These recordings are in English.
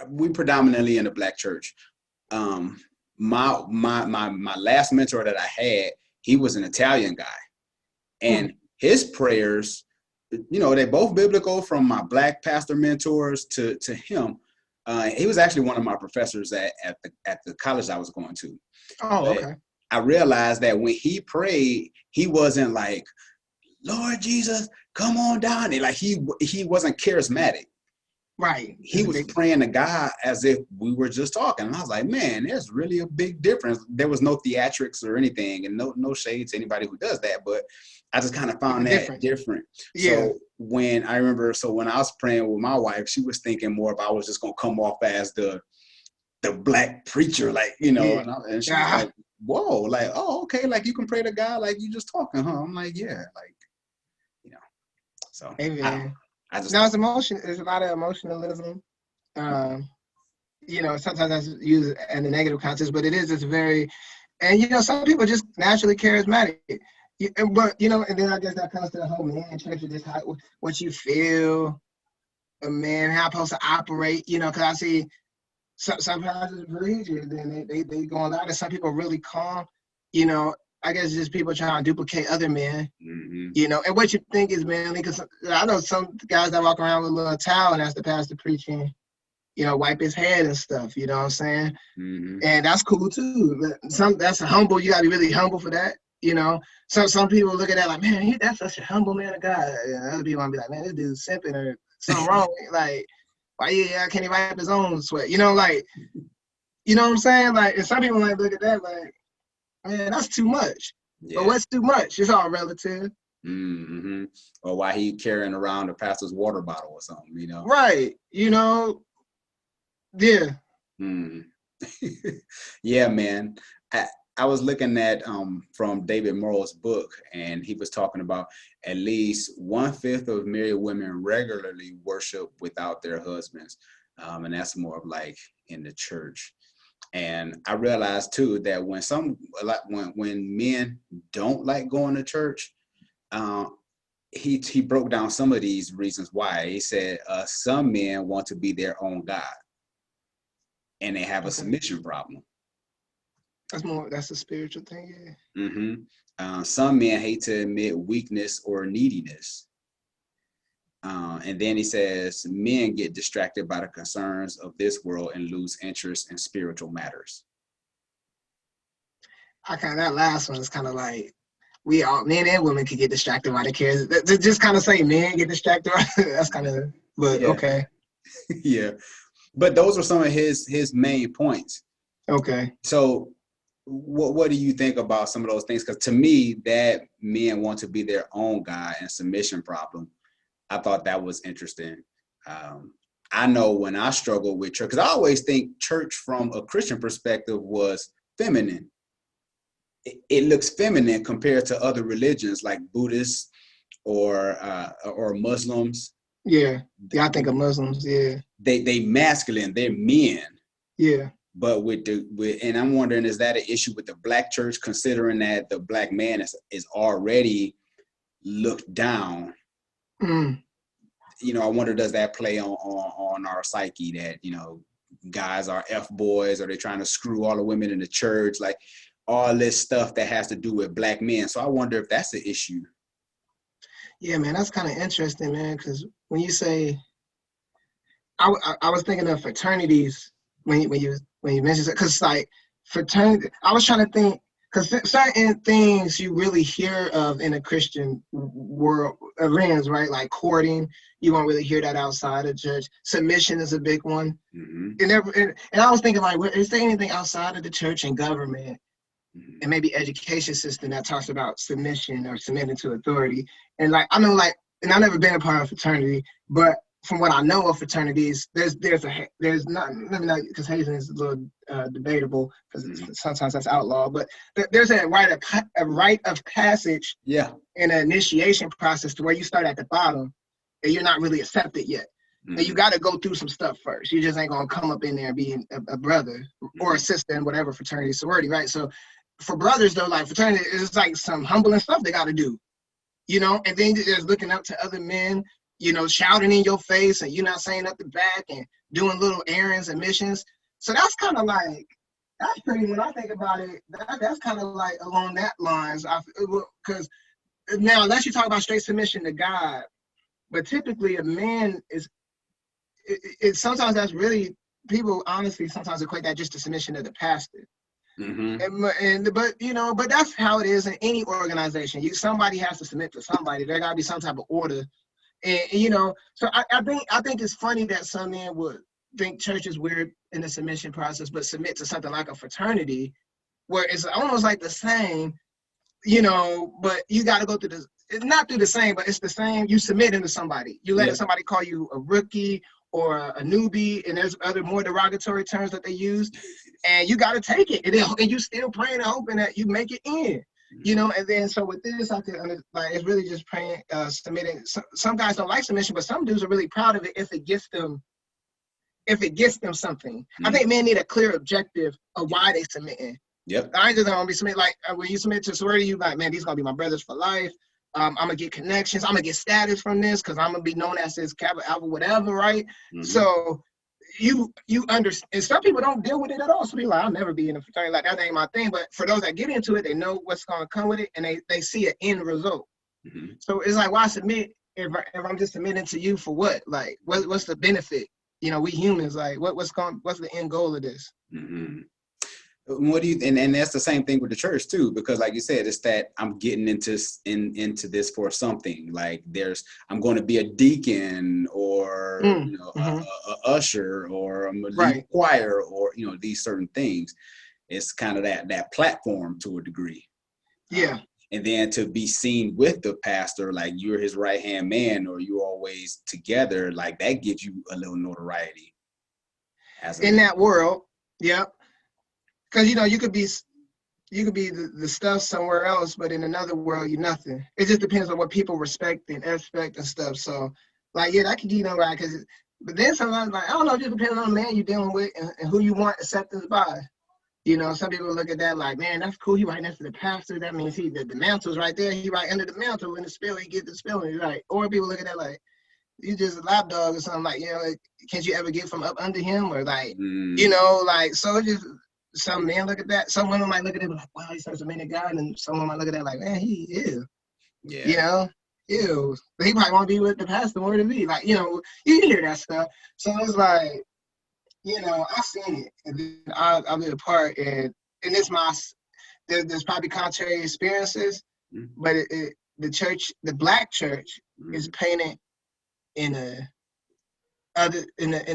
we predominantly in the Black church. My last mentor that I had, he was an Italian guy, and his prayers, they both biblical, from my Black pastor mentors to him. He was actually one of my professors at the college I was going to. Oh, okay. I realized that when he prayed, he wasn't like, Lord Jesus, come on down. Like he wasn't charismatic. Right. He was praying to God as if we were just talking. And I was like, man, there's really a big difference. There was no theatrics or anything, and no shade to anybody who does that, but I just kind of found that different. Yeah. So when I was praying with my wife, she was thinking more about I was just gonna come off as the Black preacher, like, and she was like, whoa, like, oh, okay, like you can pray to God like you just talking, huh? I'm like, yeah, like, so Amen. I just it's emotion. There's a lot of emotionalism. Sometimes that's used in a negative context, but it's very, and some people just naturally charismatic. But and then I guess that comes to the whole man church, just what you feel, a man how supposed to operate. Because I see sometimes it's religious, then they go on that, and some people really calm. I guess just people trying to duplicate other men, and what you think is manly, because I know some guys that walk around with a little towel and that's the pastor preaching, wipe his head and stuff, you know what I'm saying? And that's cool too. That's humble. You gotta be really humble for that, Some people look at that like, man, that's such a humble man of God. And other people might be like, man, this dude's simping or something wrong. Like, why can't he wipe his own sweat? Like, you know what I'm saying? Like, and some people might look at that like, man, that's too much. Yeah. But what's too much? It's all relative. Or why he carrying around the pastor's water bottle or something, Right. Yeah. Yeah, man. I was looking at from David Morrow's book, and he was talking about at least 1/5 of married women regularly worship without their husbands, and that's more of like in the church. And I realized too that when men don't like going to church, he broke down some of these reasons why. He said some men want to be their own God, and they have a submission problem. That's a spiritual thing, yeah. Some men hate to admit weakness or neediness. And then he says men get distracted by the concerns of this world and lose interest in spiritual matters. That last one is kind of like, we all, men and women, can get distracted by the cares. Just kind of say men get distracted. That's kind of, but yeah. Okay. Yeah, but those are some of his main points. Okay. So what do you think about some of those things? Because to me, that men want to be their own God and submission problem, I thought that was interesting. I know when I struggled with church, because I always think church from a Christian perspective was feminine. It looks feminine compared to other religions like Buddhists or Muslims. Yeah, I think of Muslims. Yeah, they masculine. They're men. Yeah. But and I'm wondering, is that an issue with the Black church, considering that the Black man is already looked down? I wonder, does that play on our psyche that, guys are F boys, or they're trying to screw all the women in the church, like all this stuff that has to do with Black men. So I wonder if that's an issue. Yeah, man, that's kind of interesting, man, because when you say, I was thinking of fraternities when you mentioned it, because like fraternity, I was trying to think, because certain things you really hear of in a Christian world arenas, right? Like courting, you won't really hear that outside of church. Submission is a big one. And I was thinking, like, is there anything outside of the church and government and maybe education system that talks about submission or submitting to authority? And like, I know, like, and I've never been a part of a fraternity, but from what I know of fraternities, there's not, because hazing is a little debatable, because sometimes that's outlawed, but there's a rite of passage, yeah, and an initiation process to where you start at the bottom and you're not really accepted yet. And you got to go through some stuff first. You just ain't gonna come up in there and be a brother or a sister in whatever fraternity, sorority, right? So for brothers though, like fraternity, it's like some humbling stuff they got to do, and then there's looking up to other men shouting in your face and you not saying nothing back and doing little errands and missions. So that's kind of like, that's pretty, when I think about it, that's kind of like along that lines. Because now, unless you talk about straight submission to God, but typically a man sometimes that's really, people honestly sometimes equate that just to submission to the pastor. But that's how it is in any organization. Somebody has to submit to somebody. There got to be some type of order. And so I think it's funny that some men would think church is weird in the submission process, but submit to something like a fraternity, where it's almost like the same, but you got to go through this. It's not through the same, but it's the same. You submitting to somebody. You letting somebody call you a rookie or a newbie, and there's other more derogatory terms that they use, and you got to take it, and you still praying and hoping that you make it in. And then so with this, I could like, it's really just praying, submitting. Some guys don't like submission, but some dudes are really proud of it if it gets them something. I think men need a clear objective of why they submitting. Yep. I just don't want to be submitting, like when you submit to sorority, you like, man, these gonna be my brothers for life. I'm gonna get connections. I'm gonna get status from this because I'm gonna be known as this Kappa Alpha, whatever, right? So you understand. And some people don't deal with it at all. Some people like, I'll never be in a fraternity, like that ain't my thing. But for those that get into it, they know what's gonna come with it, and they see an end result. So it's like, why submit if I'm just submitting to you for what? Like, what's the benefit? We humans, like, what's the end goal of this? What do you, and that's the same thing with the church too, because like you said, it's that I'm getting into this for something. Like I'm going to be a deacon or a usher, or I'm a lead choir, or these certain things. It's kind of that platform to a degree. Yeah. And then to be seen with the pastor, like you're his right hand man, or you're always together, like that gives you a little notoriety. In that world, yeah. Because you could be the stuff somewhere else, but in another world you're nothing. It just depends on what people respect and expect and stuff. So, like, yeah, that could be right. But then sometimes, like, I don't know, it just depends on the man you're dealing with and who you want acceptance by. Some people look at that like, man, that's cool. He right next to the pastor. That means the mantle's right there. He right under the mantle in the spill. He get the spill. And right. Or people look at that like, you just a lapdog or something, like, can't you ever get from up under him? Or like, like, so it just. Some men look at that. Some women might look at it like, wow, he's such a man of God. And someone might look at that like, man, he is. Yeah. Ew. But he probably want to be with the pastor more than me. Like, you hear that stuff. So it's like, I've seen it. And then I've been a part. And it's there's probably contrary experiences. But the church, the Black church, is painted in a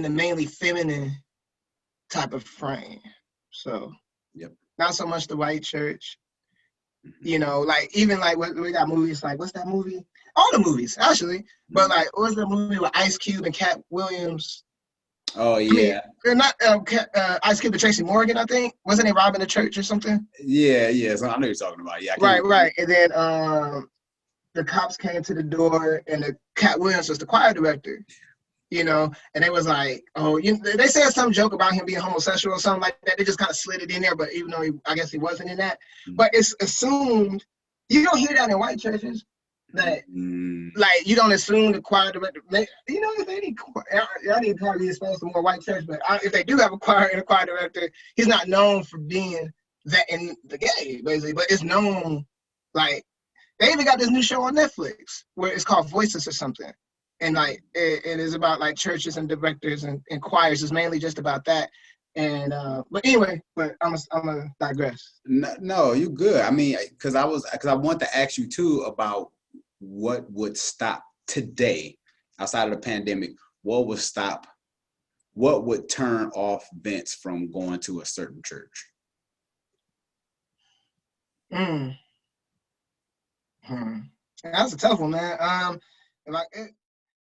mainly feminine type of frame. So, not so much the white church, like even like we got movies like, what's that movie? All the movies actually, but like, what's the movie with Ice Cube and Cat Williams? Oh yeah, not Ice Cube and Tracy Morgan, I think. Wasn't they robbing the church or something? Yeah. So I know you're talking about. Yeah. Right. And then the cops came to the door, and the Cat Williams was the choir director. And they was like, oh, they said some joke about him being homosexual or something like that. They just kind of slid it in there, but even though I guess he wasn't in that. But it's assumed, you don't hear that in white churches, that like, you don't assume the choir director. If they need, I need to probably be exposed to more white church, but if they do have a choir and a choir director, he's not known for being that in the gay, basically, but it's known, like, they even got this new show on Netflix where it's called Voices or something. And like, it is about like churches and directors and choirs. It's mainly just about that. And but anyway, I'm gonna digress. No, you good. I mean, because I want to ask you too about what would stop today, outside of the pandemic. What would turn off Vince from going to a certain church? That's a tough one, man.